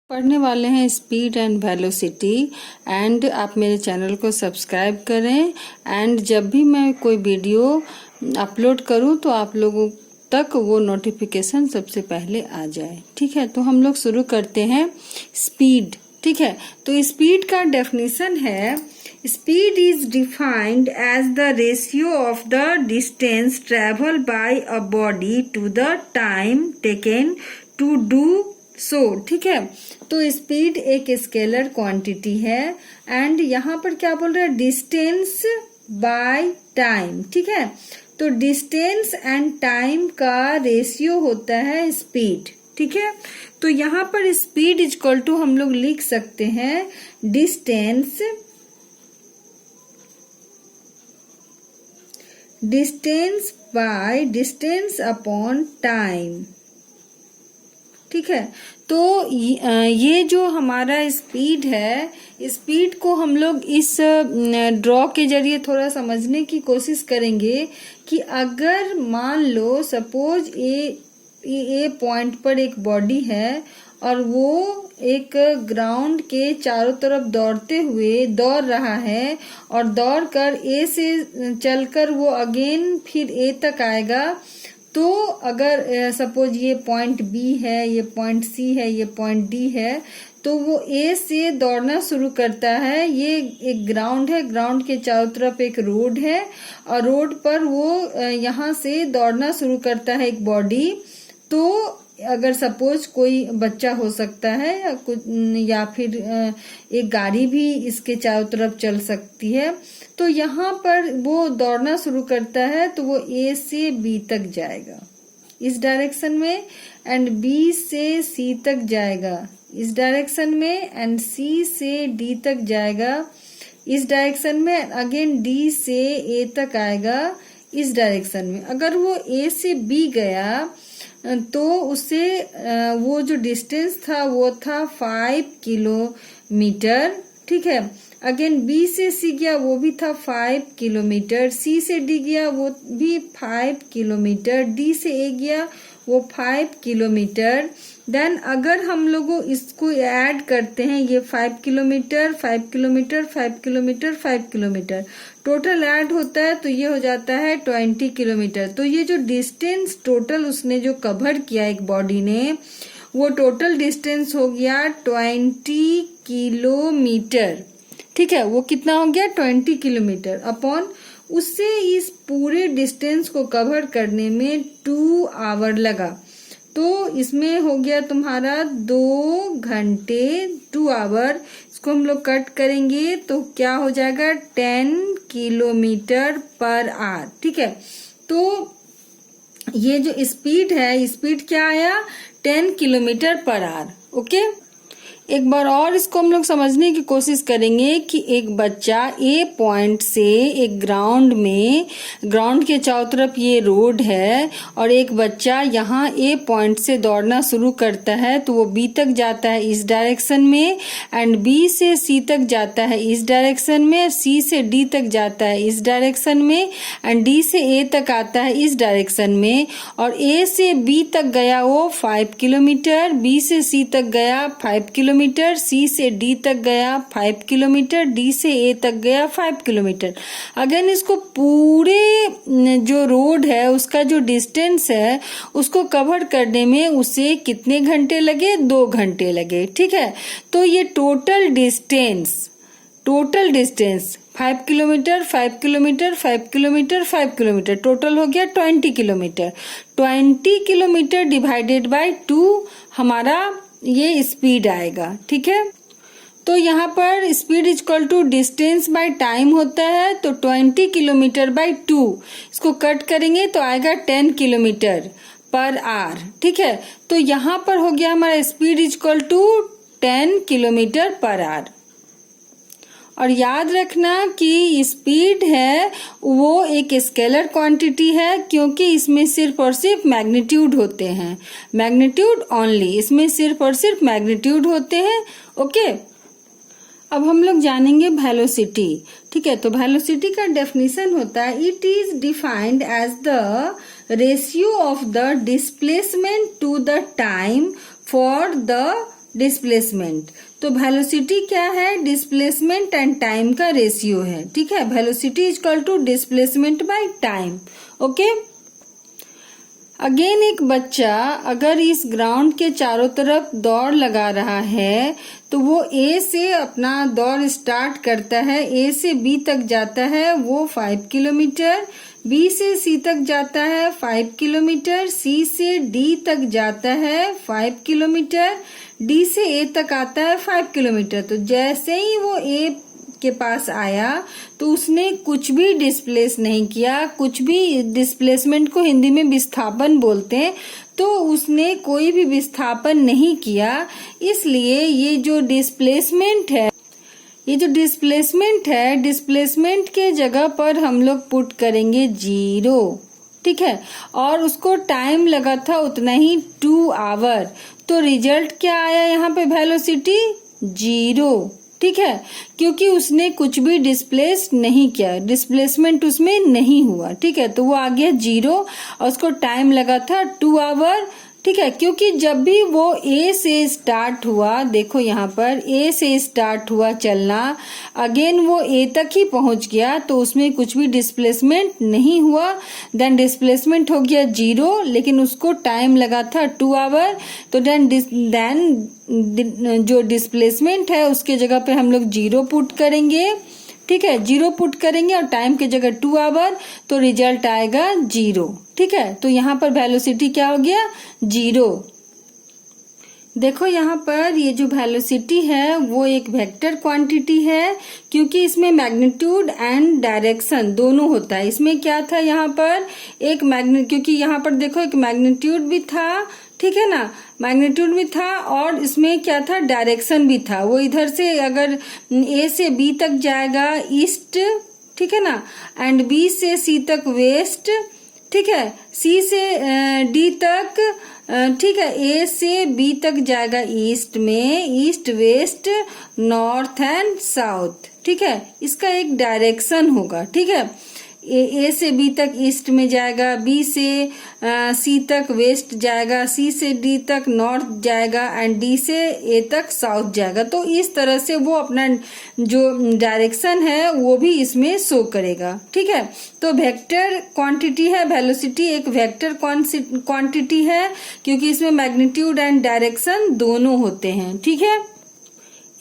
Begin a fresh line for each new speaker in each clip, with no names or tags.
पढ़ने वाले हैं स्पीड एंड वेलोसिटी। एंड आप मेरे चैनल को सब्सक्राइब करें एंड जब भी मैं कोई वीडियो अपलोड करूं तो आप लोगों तक वो नोटिफिकेशन सबसे पहले आ जाए। ठीक है, तो हम लोग शुरू करते हैं स्पीड। ठीक है, तो स्पीड का डेफिनेशन है, speed is defined as the ratio of the distance travel by a body to the time taken to do so. ठीक है, तो स्पीड एक स्केलर क्वांटिटी है एंड यहाँ पर क्या बोल रहा है, डिस्टेंस बाय टाइम। ठीक है, तो डिस्टेंस एंड टाइम का रेशियो होता है स्पीड। ठीक है, तो यहाँ पर स्पीड इक्वल टू हम लोग लिख सकते हैं distance by distance upon time. ठीक है, तो ये जो हमारा स्पीड है, स्पीड को हम लोग इस ड्रॉ के जरिए थोड़ा समझने की कोशिश करेंगे कि अगर मान लो सपोज ए पॉइंट पर एक बॉडी है और वो एक ग्राउंड के चारों तरफ दौड़ते हुए दौड़ रहा है और दौड़ कर ए से चलकर वो अगेन फिर ए तक आएगा। तो अगर सपोज ये पॉइंट बी है, ये पॉइंट सी है, ये पॉइंट डी है, तो वो ए से दौड़ना शुरू करता है। ये एक ग्राउंड है, ग्राउंड के चारों तरफ एक रोड है और रोड पर वो यहाँ से दौड़ना शुरू करता है एक बॉडी। तो अगर सपोज कोई बच्चा हो सकता है या फिर एक गाड़ी भी इसके चारों तरफ चल सकती है। तो यहाँ पर वो दौड़ना शुरू करता है तो वो ए से बी तक जाएगा इस डायरेक्शन में एंड बी से सी तक जाएगा इस डायरेक्शन में एंड सी से डी तक जाएगा इस डायरेक्शन में, अगेन डी से ए तक आएगा इस डायरेक्शन में। अगर वो ए से बी गया तो उससे वो जो डिस्टेंस था वो था 5 किलोमीटर। ठीक है, अगेन बी से सी गया वो भी था 5 किलोमीटर, सी से डी गया वो भी 5 किलोमीटर, डी से ए गया वो 5 किलोमीटर। देन अगर हम लोगों इसको ऐड करते हैं, ये 5 kilometre 5 kilometre 5 kilometre 5 kilometre total add होता है तो ये हो जाता है 20 किलोमीटर। तो ये जो डिस्टेंस टोटल उसने जो कवर किया एक बॉडी ने, वो टोटल डिस्टेंस हो गया 20 किलोमीटर। ठीक है, वो कितना हो गया 20 किलोमीटर अपॉन उससे इस पूरे डिस्टेंस को कवर करने में 2 आवर लगा। तो इसमें हो गया तुम्हारा 2 घंटे 2 आवर। इसको हम लोग कट करेंगे तो क्या हो जाएगा 10 किलोमीटर पर आवर। ठीक है, तो ये जो स्पीड है, स्पीड क्या आया 10 किलोमीटर पर आवर। ओके, एक बार और इसको हम लोग समझने की कोशिश करेंगे कि एक बच्चा ए पॉइंट से एक ग्राउंड के चारों तरफ ये रोड है और एक बच्चा यहाँ ए पॉइंट से दौड़ना शुरू करता है तो वो बी तक जाता है इस डायरेक्शन में एंड बी से सी तक जाता है इस डायरेक्शन में, सी से डी तक जाता है इस डायरेक्शन में एंड डी से ए तक आता है इस डायरेक्शन में। और ए से बी तक गया वो 5 किलोमीटर, बी से सी तक गया 5 किलोमीटर, सी से डी तक गया 5 किलोमीटर, डी से ए तक गया 5 किलोमीटर। अगर इसको पूरे जो रोड है उसका जो डिस्टेंस है उसको कवर करने में उसे कितने घंटे लगे, 2 घंटे लगे। ठीक है, तो ये total distance 5 kilometre 5 kilometre 5 kilometre 5 kilometre total हो गया 20 किलोमीटर। 20 किलोमीटर डिवाइडेड बाय 2 हमारा ये स्पीड आएगा। ठीक है, तो यहाँ पर speed equal to distance by time होता है तो 20 किलोमीटर बाय 2 इसको कट करेंगे तो आएगा 10 किलोमीटर पर आवर। ठीक है, तो यहाँ पर हो गया हमारा speed equal to 10 kilometre per hour. और याद रखना कि स्पीड है वो एक स्केलर क्वांटिटी है क्योंकि इसमें सिर्फ और सिर्फ मैग्नीट्यूड होते हैं, मैग्नीट्यूड ओनली, इसमें सिर्फ और सिर्फ मैग्नीट्यूड होते हैं। ओके, अब हम लोग जानेंगे वेलोसिटी। ठीक है, तो वेलोसिटी का डेफिनेशन होता है, it is defined as the ratio of the displacement to the time for the displacement. तो वेलोसिटी क्या है? डिस्प्लेसमेंट एंड टाइम का रेशियो है। ठीक है, velocity is equal to displacement by time. Okay, again एक बच्चा अगर इस ग्राउंड के चारों तरफ दौड़ लगा रहा है तो वो ए से अपना दौड़ स्टार्ट करता है, ए से बी तक जाता है वो 5 किलोमीटर, बी से सी तक जाता है 5 किलोमीटर, सी से डी तक जाता है 5 किलोमीटर, डी से ए तक आता है 5 किलोमीटर। तो जैसे ही वो ए के पास आया तो उसने कुछ भी डिस्प्लेस नहीं किया, कुछ भी, डिस्प्लेसमेंट को हिंदी में विस्थापन बोलते हैं, तो उसने कोई भी विस्थापन नहीं किया। इसलिए ये जो डिस्प्लेसमेंट है, डिस्प्लेसमेंट के जगह पर हम लोग पुट करेंगे 0। ठीक है, और उसको टाइम लगा था उतना ही 2 आवर। तो रिजल्ट क्या आया यहाँ पे? वेलोसिटी 0। ठीक है, क्योंकि उसने कुछ भी डिस्प्लेस नहीं किया, डिस्प्लेसमेंट उसमें नहीं हुआ। ठीक है, तो वो आ गया 0 और उसको टाइम लगा था 2 आवर। ठीक है, क्योंकि जब भी वो ए से स्टार्ट हुआ, देखो यहाँ पर ए से स्टार्ट हुआ चलना, अगेन वो ए तक ही पहुंच गया तो उसमें कुछ भी डिस्प्लेसमेंट नहीं हुआ। देन डिस्प्लेसमेंट हो गया 0, लेकिन उसको टाइम लगा था 2 आवर। तो देन जो डिस्प्लेसमेंट है उसके जगह पे हम लोग 0 पुट करेंगे। ठीक है, 0 पुट करेंगे और टाइम की जगह 2 आवर, तो रिजल्ट आएगा 0। ठीक है, तो यहाँ पर वेलोसिटी क्या हो गया? 0। देखो यहाँ पर ये जो वेलोसिटी है वो एक वेक्टर क्वांटिटी है, क्योंकि इसमें मैग्नीट्यूड एंड डायरेक्शन दोनों होता है। इसमें क्या था यहाँ पर? एक क्योंकि यहाँ पर देखो एक मैग्नीट्यूड भी था, ठीक है ना, मैग्नीट्यूड भी था, और इसमें क्या था? डायरेक्शन भी था। वो इधर से अगर ए से बी तक जाएगा ईस्ट, ठीक है ना, एंड बी से सी तक वेस्ट, ठीक है, सी से डी तक, ठीक है, ए से बी तक जाएगा ईस्ट में, east west north and south. ठीक है, इसका एक डायरेक्शन होगा। ठीक है, ए से बी तक ईस्ट में जाएगा, बी से सी तक वेस्ट जाएगा, सी से डी तक नॉर्थ जाएगा, एंड डी से ए तक साउथ जाएगा। तो इस तरह से वो अपना जो डायरेक्शन है वो भी इसमें शो करेगा। ठीक है, तो वेक्टर क्वांटिटी है वेलोसिटी, एक वेक्टर क्वांटिटी है, क्योंकि इसमें मैग्नीट्यूड एंड डायरेक्शन दोनों होते हैं। ठीक है,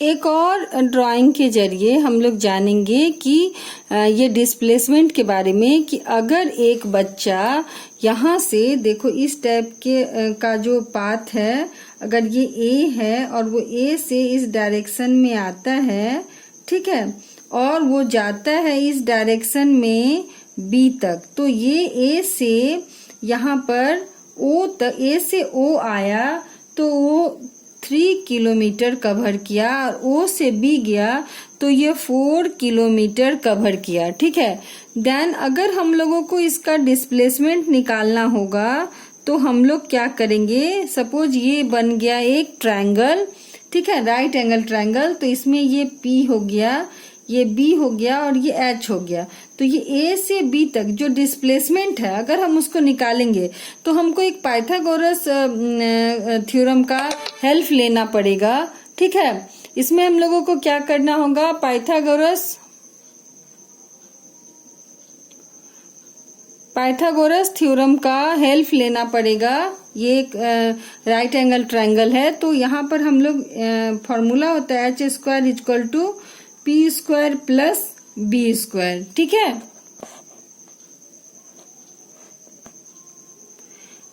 एक और ड्राइंग के जरिए हम लोग जानेंगे कि ये डिस्प्लेसमेंट के बारे में, कि अगर एक बच्चा यहाँ से, देखो इस टाइप के का जो पाथ है, अगर ये ए है और वो ए से इस डायरेक्शन में आता है, ठीक है, और वो जाता है इस डायरेक्शन में बी तक, तो ये ए से यहाँ पर ओ तक, ए से ओ आया तो वो 3 किलोमीटर कवर किया, और ओ से बी गया तो ये 4 किलोमीटर कवर किया। ठीक है, देन अगर हम लोगों को इसका डिस्प्लेसमेंट निकालना होगा तो हम लोग क्या करेंगे? सपोज ये बन गया एक ट्रायंगल, ठीक है, राइट एंगल ट्रायंगल, तो इसमें ये पी हो गया, ये बी हो गया और ये एच हो गया। तो ये ए से बी तक जो डिस्प्लेसमेंट है, अगर हम उसको निकालेंगे तो हमको एक पाइथागोरस थ्योरम का हेल्प लेना पड़ेगा। ठीक है, इसमें हम लोगों को क्या करना होगा? पाइथागोरस थ्योरम का हेल्प लेना पड़ेगा। ये एक राइट एंगल ट्रायंगल है, तो यहाँ पर हम लोग फॉर्मूला होता है h² equal to p² plus b²। ठीक है,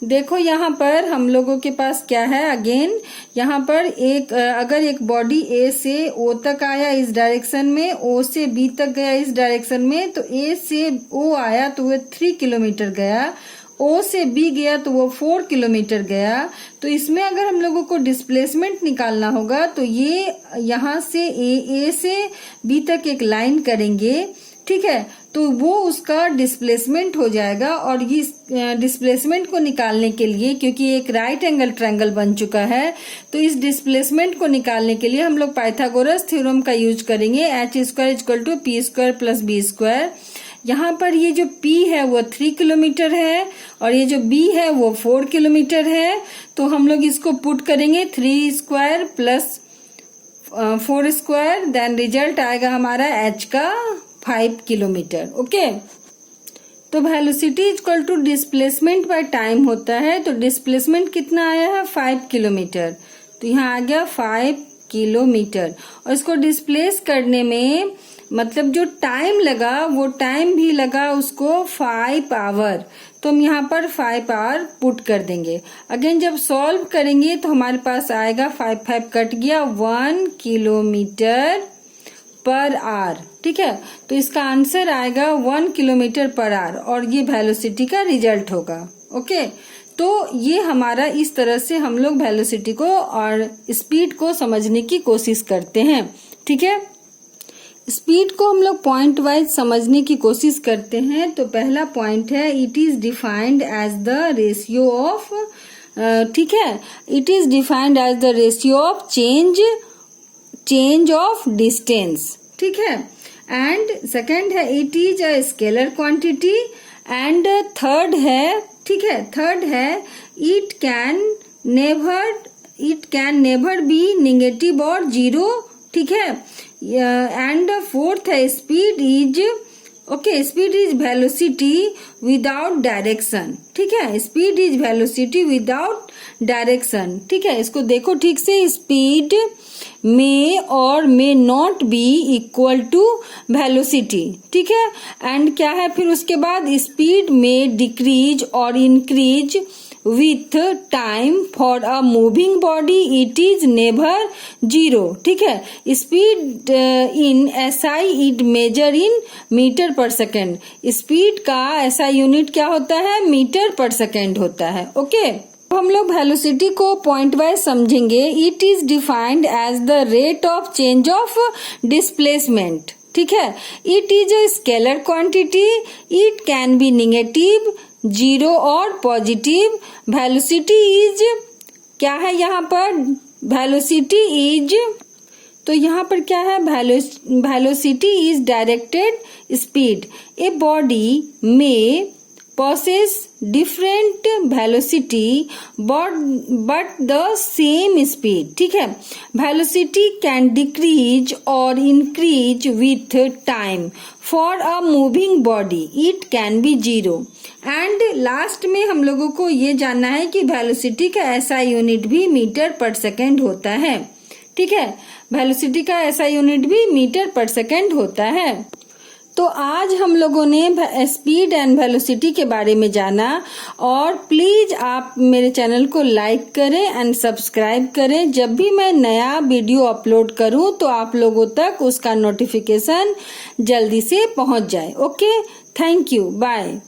देखो यहाँ पर हम लोगों के पास क्या है? अगेन यहाँ पर एक अगर एक बॉडी ए से ओ तक आया इस डायरेक्शन में, ओ से बी तक गया इस डायरेक्शन में, तो ए से ओ आया तो वो 3 किलोमीटर गया, ओ से बी गया तो वो 4 किलोमीटर गया। तो इसमें अगर हम लोगों को डिस्प्लेसमेंट निकालना होगा तो ये यहाँ से ए से बी तक एक लाइन करेंगे, ठीक है, तो वो उसका डिस्प्लेसमेंट हो जाएगा। और ये डिस्प्लेसमेंट को निकालने के लिए, क्योंकि एक राइट एंगल ट्रायंगल बन चुका है, तो इस डिस्प्लेसमेंट को निकालने के लिए हम लोग पाइथागोरस थ्योरम का यूज करेंगे, h² equal to p² plus b²। यहाँ पर ये जो P है वो 3 किलोमीटर है और ये जो B है वो 4 किलोमीटर है। तो हम लोग इसको पुट करेंगे 3 square plus 4 square, then result आएगा हमारा H का 5 किलोमीटर। ओके, तो velocity equal to displacement by time होता है। तो डिस्प्लेसमेंट कितना आया है 5 किलोमीटर, तो यहाँ आ गया 5 किलोमीटर। और इसको डिस्प्लेस करने में मतलब जो टाइम लगा वो टाइम भी लगा उसको 5 आवर, तो हम यहाँ पर 5 आवर पुट कर देंगे। अगेन जब सॉल्व करेंगे तो हमारे पास आएगा 5 कट गया 1 किलोमीटर पर आवर। ठीक है, तो इसका आंसर आएगा 1 किलोमीटर पर आवर और ये वेलोसिटी का रिजल्ट होगा। ओके, तो ये हमारा इस तरह से हम लोग वेलोसिटी को और स्पीड को समझने की कोशिश करते हैं। ठीक है, स्पीड को हम लोग पॉइंट वाइज समझने की कोशिश करते हैं। तो पहला पॉइंट है it is defined as the ratio of, ठीक है, it is defined as the ratio of change of distance. ठीक है, एंड सेकंड है it is a scalar quantity, and third है, ठीक है, थर्ड है it can never be negative और जीरो। ठीक है, एंड फोर्थ है speed is, okay, speed is velocity without direction. ठीक है, speed is velocity without direction. ठीक है, इसको देखो ठीक से, स्पीड मे और may not be equal to velocity. ठीक है, एंड क्या है फिर उसके बाद, स्पीड में डिक्रीज और increase with time for a moving body, it is never zero। ठीक है, speed in SI it measure in metre per second. Speed का SI यूनिट क्या होता है, मीटर पर सेकेंड होता है। ओके, हम लोग वेलोसिटी को पॉइंट वाइज समझेंगे। It is defined as the rate of change of displacement. ठीक है, it is a scalar quantity, it can be negative, zero और पॉजिटिव। वेलोसिटी इज, क्या है यहाँ पर, वेलोसिटी इज, तो यहाँ पर क्या है, velocity is directed speed. A body में possess different velocity but the same speed। ठीक है, velocity can decrease or increase with time for a moving body, it can be zero। And last में हम लोगों को ये जानना है कि वेलोसिटी का SI यूनिट भी मीटर पर सेकेंड होता है। ठीक है, वेलोसिटी का SI यूनिट भी मीटर पर सेकेंड होता है। तो आज हम लोगों ने स्पीड एंड वेलोसिटी के बारे में जाना, और प्लीज आप मेरे चैनल को लाइक करें एंड सब्सक्राइब करें। जब भी मैं नया वीडियो अपलोड करूं तो आप लोगों तक उसका नोटिफिकेशन जल्दी से पहुंच जाए। Okay, thank you, bye.